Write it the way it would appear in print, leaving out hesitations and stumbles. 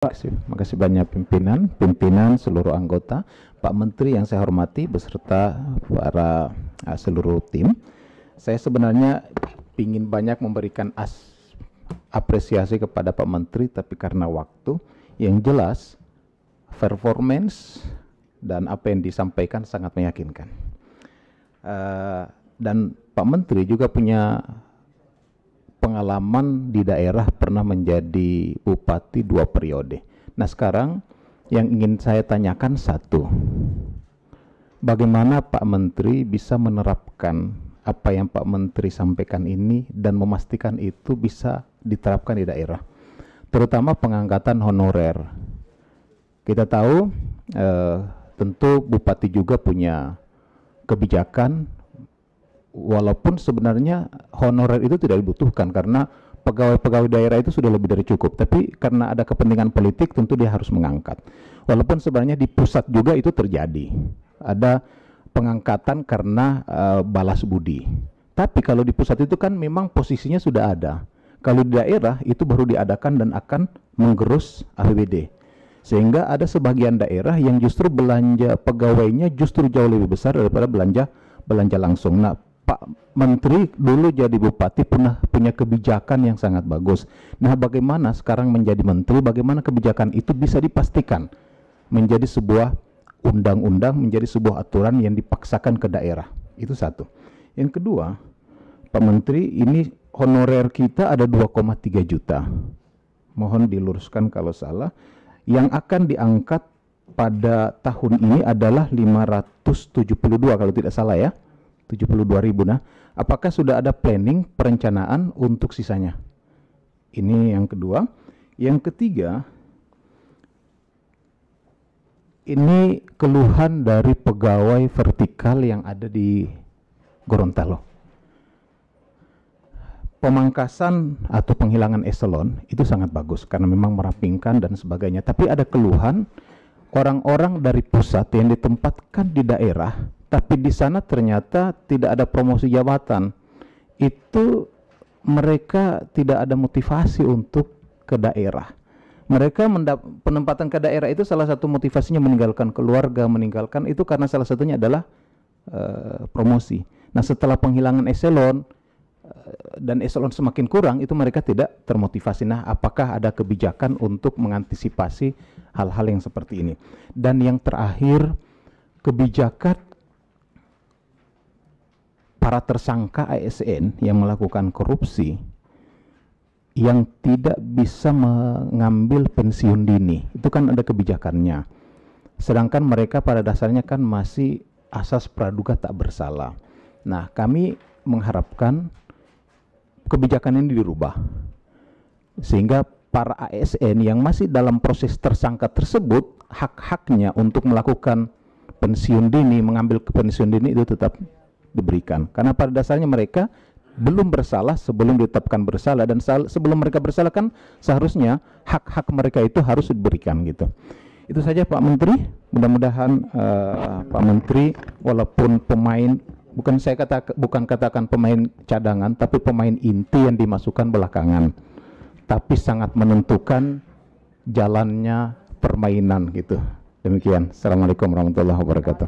Makasih banyak pimpinan seluruh anggota, Pak Menteri yang saya hormati beserta para seluruh tim. Saya sebenarnya ingin banyak memberikan apresiasi kepada Pak Menteri, tapi karena waktu, yang jelas performance dan apa yang disampaikan sangat meyakinkan. Dan Pak Menteri juga punya pengalaman di daerah, pernah menjadi bupati 2 periode. Nah, sekarang yang ingin saya tanyakan satu, bagaimana Pak Menteri bisa menerapkan apa yang Pak Menteri sampaikan ini dan memastikan itu bisa diterapkan di daerah, terutama pengangkatan honorer. Kita tahu tentu bupati juga punya kebijakan, walaupun sebenarnya honorer itu tidak dibutuhkan karena pegawai-pegawai daerah itu sudah lebih dari cukup, tapi karena ada kepentingan politik tentu dia harus mengangkat. Walaupun sebenarnya di pusat juga itu terjadi, ada pengangkatan karena balas budi. Tapi kalau di pusat itu kan memang posisinya sudah ada. Kalau di daerah itu baru diadakan dan akan menggerus APBD. Sehingga ada sebagian daerah yang justru belanja pegawainya justru jauh lebih besar daripada belanja langsung. Nah, Pak Menteri dulu jadi bupati pernah punya kebijakan yang sangat bagus. Nah, bagaimana sekarang menjadi menteri, bagaimana kebijakan itu bisa dipastikan menjadi sebuah undang-undang, menjadi sebuah aturan yang dipaksakan ke daerah. Itu satu. Yang kedua, Pak Menteri, ini honorer kita ada 2,3 juta. Mohon diluruskan kalau salah. Yang akan diangkat pada tahun ini adalah 572 kalau tidak salah ya. 72.000. Nah, apakah sudah ada planning, perencanaan untuk sisanya? Ini yang kedua. Yang ketiga, ini keluhan dari pegawai vertikal yang ada di Gorontalo. Pemangkasan atau penghilangan eselon itu sangat bagus karena memang merampingkan dan sebagainya. Tapi ada keluhan orang-orang dari pusat yang ditempatkan di daerah, tapi di sana ternyata tidak ada promosi jabatan. Itu mereka tidak ada motivasi untuk ke daerah. Mereka penempatan ke daerah itu salah satu motivasinya meninggalkan keluarga, meninggalkan itu karena salah satunya adalah promosi. Nah, setelah penghilangan eselon dan eselon semakin kurang, itu mereka tidak termotivasi. Nah, apakah ada kebijakan untuk mengantisipasi hal-hal yang seperti ini? Dan yang terakhir, kebijakan para tersangka ASN yang melakukan korupsi yang tidak bisa mengambil pensiun dini, itu kan ada kebijakannya. Sedangkan mereka pada dasarnya kan masih asas praduga tak bersalah. Nah, kami mengharapkan kebijakan ini dirubah sehingga para ASN yang masih dalam proses tersangka tersebut hak-haknya untuk melakukan pensiun dini, mengambil pensiun dini itu tetap diberikan, karena pada dasarnya mereka belum bersalah sebelum ditetapkan bersalah, dan sebelum mereka bersalah kan seharusnya hak-hak mereka itu harus diberikan gitu. Itu saja Pak Menteri. Mudah-mudahan Pak Menteri walaupun pemain, bukan katakan pemain cadangan, tapi pemain inti yang dimasukkan belakangan, tapi sangat menentukan jalannya permainan gitu. Demikian. Assalamualaikum warahmatullahi wabarakatuh.